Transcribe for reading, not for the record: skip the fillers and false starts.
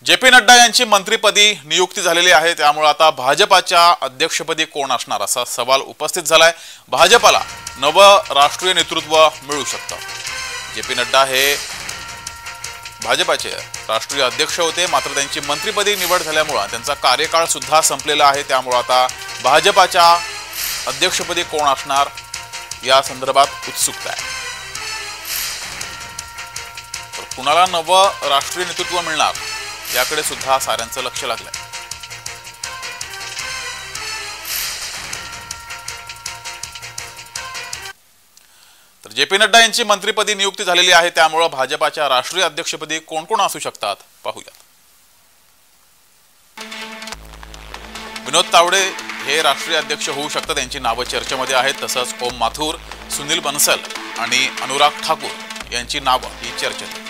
J P. Nadda यांची मंत्रिपदी नियुक्ती झालेली आहे, त्यामुळे आता भाजपाच्या अध्यक्षपदी कोण असणार असा सवाल उपस्थित झालाय। भाजपाला नवं राष्ट्रीय नेतृत्व मिळू शकतं। जे.पी. नड्डा हे भाजपाचे राष्ट्रीय अध्यक्ष होते, मात्र त्यांची मंत्रिपदी निवड झाल्यामुळे त्यांचा कार्यकाळ सुद्धा संपलेला आहे। त्यामुळे आता भाजपाच्या अध्यक्षपदी कोण असणार या संदर्भात उत्सुकता आहे। तर कुणाला नवं राष्ट्रीय नेतृत्व मिळणार याकडे सुद्धा साऱ्यांचं लक्ष लागलंय। तर जे.पी. नड्डा यांची मंत्रिपदी नियुक्ती झालेली आहे, त्यामुळे भाजपाच्या राष्ट्रीय अध्यक्षपदी कोण कोण असू शकतात पाहूया। विनोद तावडे हे राष्ट्रीय अध्यक्ष होऊ शकतात, त्यांची नावं चर्चेमध्ये आहेत। तसंच ओम माथुर, सुनील बन्सल आणि अनुराग ठाकूर यांची नावं ही चर्चेत आहेत।